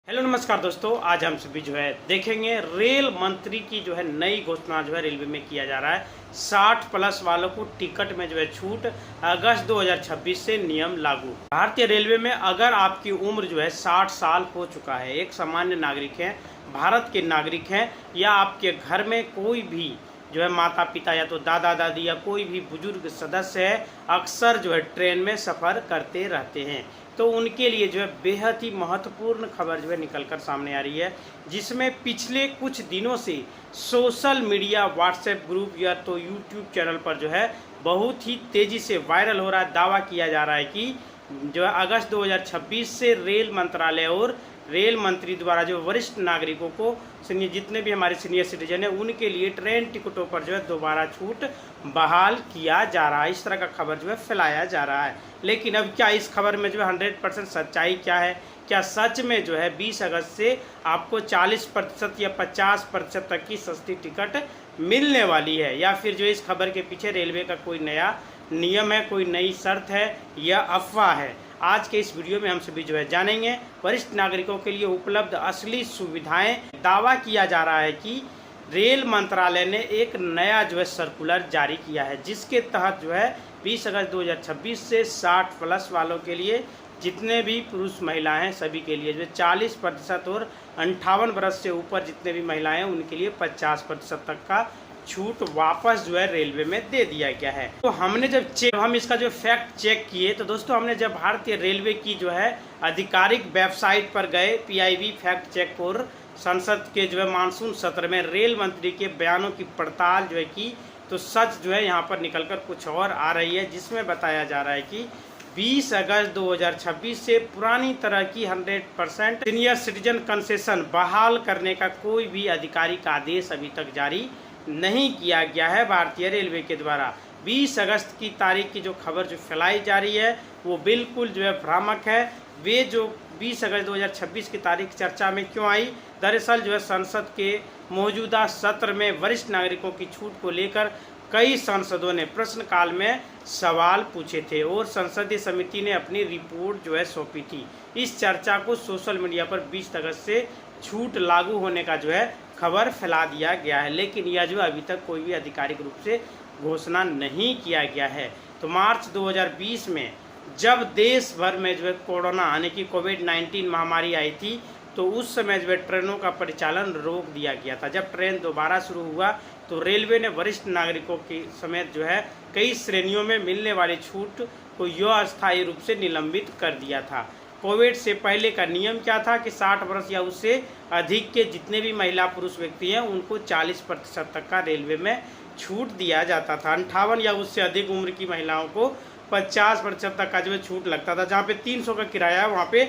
Hello नमस्कार दोस्तों, आज हम सभी जो है देखेंगे रेल मंत्री की जो है नई घोषणा जो है रेलवे में किया जा रहा है। 60 प्लस वालों को टिकट में जो है छूट, अगस्त 2026 से नियम लागू। भारतीय रेलवे में अगर आपकी उम्र जो है 60 साल हो चुका है, एक सामान्य नागरिक है, भारत के नागरिक हैं, या आपके घर में कोई भी जो है माता पिता या तो दादा दादी या कोई भी बुजुर्ग सदस्य है, अक्सर जो है ट्रेन में सफ़र करते रहते हैं, तो उनके लिए जो है बेहद ही महत्वपूर्ण खबर जो है निकलकर सामने आ रही है, जिसमें पिछले कुछ दिनों से सोशल मीडिया, व्हाट्सएप ग्रुप या तो यूट्यूब चैनल पर जो है बहुत ही तेज़ी से वायरल हो रहा है। दावा किया जा रहा है कि जो है अगस्त 2026 से रेल मंत्रालय और रेल मंत्री द्वारा जो वरिष्ठ नागरिकों को, जितने भी हमारे सीनियर सिटीजन हैं, उनके लिए ट्रेन टिकटों पर जो है दोबारा छूट बहाल किया जा रहा है। इस तरह का खबर जो है फैलाया जा रहा है। लेकिन अब क्या इस खबर में जो है 100% सच्चाई क्या है? क्या सच में जो है 20 अगस्त से आपको 40% या 50% तक की सस्ती टिकट मिलने वाली है, या फिर जो इस खबर के पीछे रेलवे का कोई नया नियम है, कोई नई शर्त है, या अफवाह है? आज के इस वीडियो में हम सभी जो है जानेंगे। वरिष्ठ नागरिकों के लिए उपलब्ध असली सुविधाएं। दावा किया जा रहा है कि रेल मंत्रालय ने एक नया जो है सर्कुलर जारी किया है, जिसके तहत जो है 20 अगस्त 2026 से 60 प्लस वालों के लिए, जितने भी पुरुष महिलाएं हैं सभी के लिए जो है 40% और 58 वर्ष से ऊपर जितने भी महिलाएं हैं उनके लिए 50% तक का छूट वापस जो है रेलवे में दे दिया गया है। तो हमने जब हम इसका जो फैक्ट चेक किए, तो दोस्तों हमने जब भारतीय रेलवे की जो है आधिकारिक वेबसाइट पर गए, पीआईबी फैक्ट चेक, और संसद के जो है मानसून सत्र में रेल मंत्री के बयानों की पड़ताल जो है की, तो सच जो है यहाँ पर निकलकर कुछ और आ रही है, जिसमें बताया जा रहा है कि 20 अगस्त 2026 से पुरानी तरह की 100% सीनियर सिटीजन कंसेशन बहाल करने का कोई भी आधिकारिक आदेश अभी तक जारी नहीं किया गया है भारतीय रेलवे के द्वारा। 20 अगस्त की तारीख की जो खबर जो फैलाई जा रही है वो बिल्कुल जो है भ्रामक है। वे जो 20 अगस्त 2026 की तारीख चर्चा में क्यों आई? दरअसल जो है संसद के मौजूदा सत्र में वरिष्ठ नागरिकों की छूट को लेकर कई सांसदों ने प्रश्नकाल में सवाल पूछे थे और संसदीय समिति ने अपनी रिपोर्ट जो है सौंपी थी। इस चर्चा को सोशल मीडिया पर 20 अगस्त से छूट लागू होने का जो है खबर फैला दिया गया है, लेकिन यह जो अभी तक कोई भी आधिकारिक रूप से घोषणा नहीं किया गया है। तो मार्च 2020 में जब देश भर में जो है कोरोना यानी कि कोविड-19 महामारी आई थी, तो उस समय जो है ट्रेनों का परिचालन रोक दिया गया था। जब ट्रेन दोबारा शुरू हुआ तो रेलवे ने वरिष्ठ नागरिकों के समेत जो है कई श्रेणियों में मिलने वाली छूट को अस्थायी रूप से निलंबित कर दिया था। कोविड से पहले का नियम क्या था कि 60 वर्ष या उससे अधिक के जितने भी महिला पुरुष व्यक्ति हैं उनको 40% तक का रेलवे में छूट दिया जाता था। 58 या उससे अधिक उम्र की महिलाओं को 50% तक का जो है छूट लगता था। जहाँ पे 300 का किराया है वहाँ पे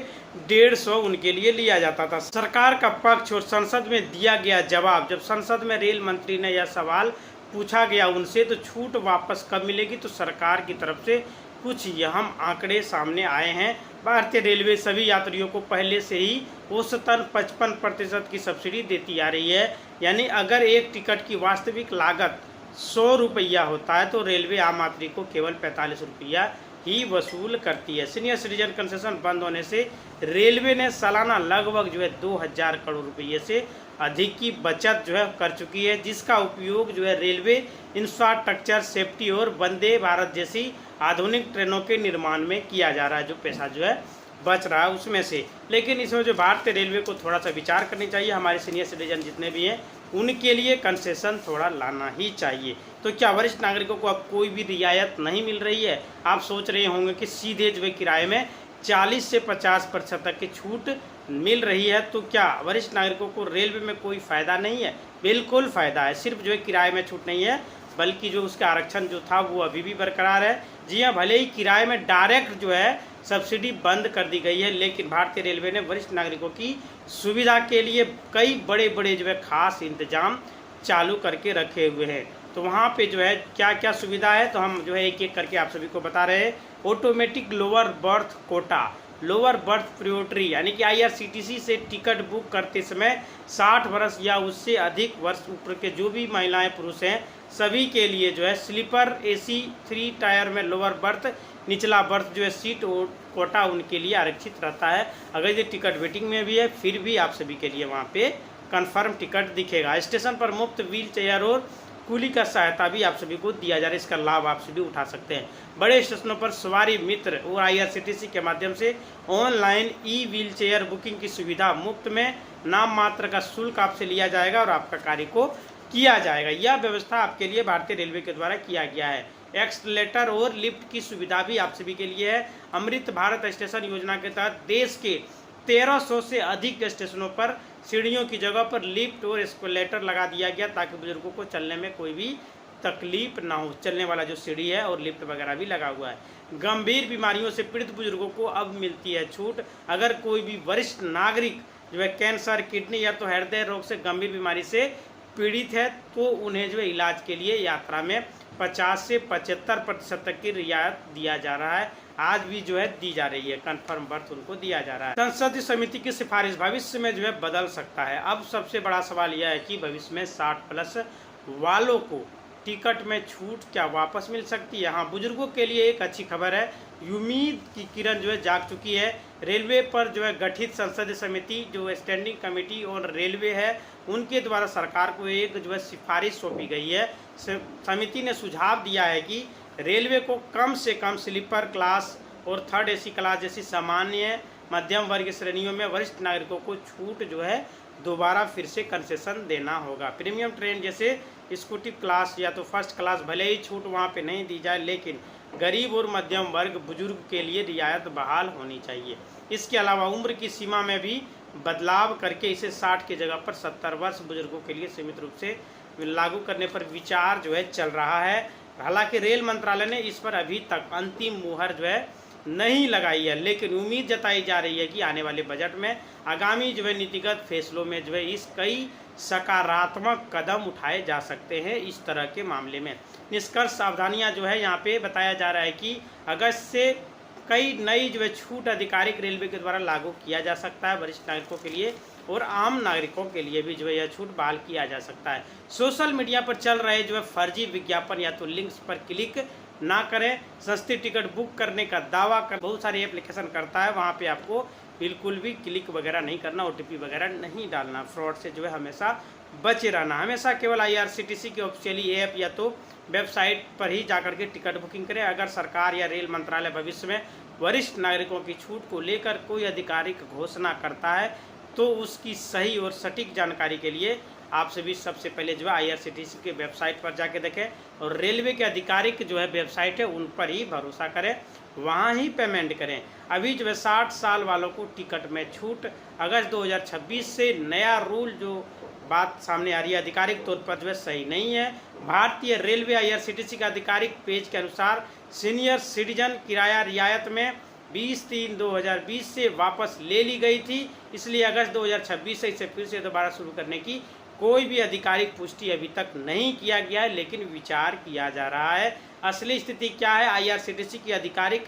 150 उनके लिए लिया जाता था। सरकार का पक्ष और संसद में दिया गया जवाब, जब संसद में रेल मंत्री ने यह सवाल पूछा गया उनसे, तो छूट वापस कब मिलेगी, तो सरकार की तरफ से कुछ अहम आंकड़े सामने आए हैं। भारतीय रेलवे सभी यात्रियों को पहले से ही औसतन 55% की सब्सिडी देती आ रही है। यानी अगर एक टिकट की वास्तविक लागत 100 रुपया होता है तो रेलवे आम यात्री को केवल 45 रुपया ही वसूल करती है। सीनियर सिटीजन कंसेशन बंद होने से रेलवे ने सालाना लगभग जो है 2000 करोड़ रुपये से अधिक की बचत जो है कर चुकी है, जिसका उपयोग जो है रेलवे इंफ्रास्ट्रक्चर, सेफ्टी और वंदे भारत जैसी आधुनिक ट्रेनों के निर्माण में किया जा रहा है। जो पैसा जो है बच रहा है उसमें से, लेकिन इसमें जो भारतीय रेलवे को थोड़ा सा विचार करनी चाहिए। हमारे सीनियर सिटीजन जितने भी हैं उनके लिए कंसेशन थोड़ा लाना ही चाहिए। तो क्या वरिष्ठ नागरिकों को अब कोई भी रियायत नहीं मिल रही है? आप सोच रहे होंगे कि सीधे जो है किराए में 40 से 50% तक की छूट मिल रही है, तो क्या वरिष्ठ नागरिकों को रेलवे में कोई फ़ायदा नहीं है? बिल्कुल फ़ायदा है। सिर्फ जो है किराए में छूट नहीं है, बल्कि जो उसका आरक्षण जो था वो अभी भी बरकरार है। जी हाँ, भले ही किराए में डायरेक्ट जो है सब्सिडी बंद कर दी गई है, लेकिन भारतीय रेलवे ने वरिष्ठ नागरिकों की सुविधा के लिए कई बड़े बड़े जो है खास इंतजाम चालू करके रखे हुए हैं। तो वहाँ पे जो है क्या क्या सुविधा है, तो हम जो है एक एक करके आप सभी को बता रहे हैं। Automatic lower berth quota, lower berth priority यानी कि IRCTC से टिकट बुक करते समय 60 वर्ष या उससे अधिक वर्ष ऊपर के जो भी महिलाएं पुरुष हैं सभी के लिए जो है स्लीपर AC 3 टायर में लोअर बर्थ निचला बर्थ जो है सीट कोटा उनके लिए आरक्षित रहता है। अगर ये टिकट वेटिंग में भी है फिर भी आप सभी के लिए वहाँ पे कन्फर्म टिकट दिखेगा। स्टेशन पर मुफ्त व्हील चेयर और कुली का सहायता भी आप सभी को दिया जा रहा है, इसका लाभ आप सभी उठा सकते हैं। बड़े स्टेशनों पर सवारी मित्र और IRCTC के माध्यम से ऑनलाइन व्हील चेयर बुकिंग की सुविधा मुफ्त में नाम मात्र का शुल्क आपसे लिया जाएगा और आपका कार्य को किया जाएगा। यह व्यवस्था आपके लिए भारतीय रेलवे के द्वारा किया गया है। एक्सलेटर और लिफ्ट की सुविधा भी आप सभी के लिए है। अमृत भारत स्टेशन योजना के तहत देश के 1300 से अधिक स्टेशनों पर सीढ़ियों की जगह पर लिफ्ट और एस्केलेटर लगा दिया गया ताकि बुजुर्गों को चलने में कोई भी तकलीफ ना हो। चलने वाला जो सीढ़ी है और लिफ्ट वगैरह भी लगा हुआ है। गंभीर बीमारियों से पीड़ित बुजुर्गों को अब मिलती है छूट। अगर कोई भी वरिष्ठ नागरिक जो है कैंसर, किडनी या तो हृदय रोग से गंभीर बीमारी से पीड़ित है तो उन्हें जो है इलाज के लिए यात्रा में 50 से 75% तक की रियायत दिया जा रहा है। आज भी जो है दी जा रही है, कन्फर्म बर्थ उनको दिया जा रहा है। संसदीय समिति की सिफारिश भविष्य में जो है बदल सकता है। अब सबसे बड़ा सवाल यह है कि भविष्य में 60+ वालों को टिकट में छूट क्या वापस मिल सकती है। हाँ, बुजुर्गों के लिए एक अच्छी खबर है। उम्मीद की किरण जो है जाग चुकी है। रेलवे पर जो है गठित संसदीय समिति जो स्टैंडिंग कमेटी और रेलवे है उनके द्वारा सरकार को एक जो है सिफारिश सौंपी गई है। समिति ने सुझाव दिया है कि रेलवे को कम से कम स्लीपर क्लास और थर्ड AC क्लास जैसी सामान्य मध्यम वर्ग श्रेणियों में वरिष्ठ नागरिकों को छूट जो है दोबारा फिर से कंसेशन देना होगा। प्रीमियम ट्रेन जैसे स्कूटी क्लास या तो फर्स्ट क्लास भले ही छूट वहाँ पे नहीं दी जाए, लेकिन गरीब और मध्यम वर्ग बुजुर्ग के लिए रियायत बहाल होनी चाहिए। इसके अलावा उम्र की सीमा में भी बदलाव करके इसे 60 की जगह पर 70 वर्ष बुजुर्गों के लिए सीमित रूप से लागू करने पर विचार जो है चल रहा है। हालांकि रेल मंत्रालय ने इस पर अभी तक अंतिम मुहर जो है नहीं लगाई है, लेकिन उम्मीद जताई जा रही है कि आने वाले बजट में आगामी जो है नीतिगत फैसलों में जो है इस कई सकारात्मक कदम उठाए जा सकते हैं इस तरह के मामले में। निष्कर्ष सावधानियां जो है यहाँ पे बताया जा रहा है कि अगस्त से कई नई जो है छूट आधिकारिक रेलवे के द्वारा लागू किया जा सकता है। वरिष्ठ नागरिकों के लिए और आम नागरिकों के लिए भी जो है यह छूट बहाल किया जा सकता है। सोशल मीडिया पर चल रहे जो है फर्जी विज्ञापन या तो लिंक्स पर क्लिक ना करें। सस्ती टिकट बुक करने का दावा कर बहुत सारे एप्लीकेशन करता है, वहाँ पे आपको बिल्कुल भी क्लिक वगैरह नहीं करना, OTP वगैरह नहीं डालना। फ्रॉड से जो है हमेशा बचे रहना। हमेशा केवल IRCTC की ऑफिशियली ऐप या तो वेबसाइट पर ही जाकर के टिकट बुकिंग करें। अगर सरकार या रेल मंत्रालय भविष्य में वरिष्ठ नागरिकों की छूट को लेकर कोई आधिकारिक घोषणा करता है तो उसकी सही और सटीक जानकारी के लिए आप सभी सबसे पहले जो है IRCTC के वेबसाइट पर जाके देखें और रेलवे के आधिकारिक जो है वेबसाइट है उन पर ही भरोसा करें, वहाँ ही पेमेंट करें। अभी जो है 60 साल वालों को टिकट में छूट। अगस्त 2026 से नया रूल जो बात सामने आ रही है आधिकारिक तौर पर जो है सही नहीं है। भारतीय रेलवे IRCTC के आधिकारिक पेज के अनुसार सीनियर सिटीजन किराया रियायत में 20/3/2020 से वापस ले ली गई थी, इसलिए अगस्त 2026 से इसे फिर से दोबारा शुरू करने की कोई भी आधिकारिक पुष्टि अभी तक नहीं किया गया है, लेकिन विचार किया जा रहा है। असली स्थिति क्या है? IRCTC की आधिकारिक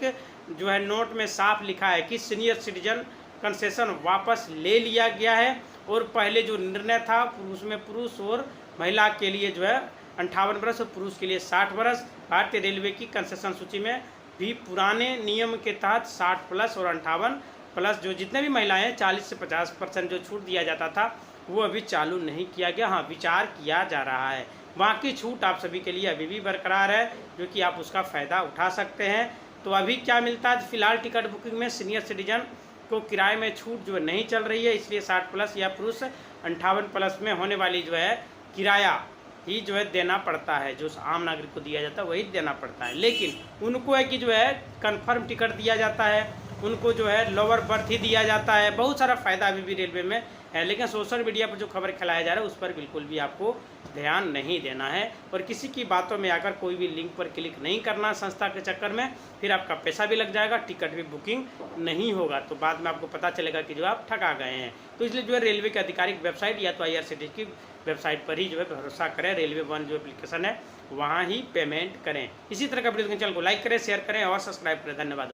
जो है नोट में साफ लिखा है कि सीनियर सिटीजन कंसेशन वापस ले लिया गया है और पहले जो निर्णय था उसमें पुरुष और महिला के लिए जो है 58 वर्ष और पुरुष के लिए 60 वर्ष। भारतीय रेलवे की कंसेशन सूची में भी पुराने नियम के तहत 60+ और 58+ जो जितने भी महिलाएं 40 से 50% जो छूट दिया जाता था वो अभी चालू नहीं किया गया। हाँ, विचार किया जा रहा है। बाकी छूट आप सभी के लिए अभी भी बरकरार है जो कि आप उसका फ़ायदा उठा सकते हैं। तो अभी क्या मिलता है? फिलहाल टिकट बुकिंग में सीनियर सिटीजन को किराए में छूट जो नहीं चल रही है, इसलिए 60+ या पुरुष 58+ में होने वाली जो है किराया ही जो है देना पड़ता है, जो आम नागरिक को दिया जाता है वही देना पड़ता है। लेकिन उनको है कि जो है कन्फर्म टिकट दिया जाता है, उनको जो है लोअर बर्थ ही दिया जाता है। बहुत सारा फ़ायदा अभी भी रेलवे में है, लेकिन सोशल मीडिया पर जो खबर फैलाया जा रहा है उस पर बिल्कुल भी आपको ध्यान नहीं देना है और किसी की बातों में आकर कोई भी लिंक पर क्लिक नहीं करना संस्था के चक्कर में, फिर आपका पैसा भी लग जाएगा, टिकट भी बुकिंग नहीं होगा, तो बाद में आपको पता चलेगा कि जो आप ठगा गए हैं। तो इसलिए जो है रेलवे की आधिकारिक वेबसाइट या तो IRCTC की वेबसाइट पर ही जो है भरोसा करें। रेलवे वन जो एप्लीकेशन है वहाँ ही पेमेंट करें। इसी तरह का वीडियो चैनल को लाइक करें, शेयर करें और सब्सक्राइब करें। धन्यवाद।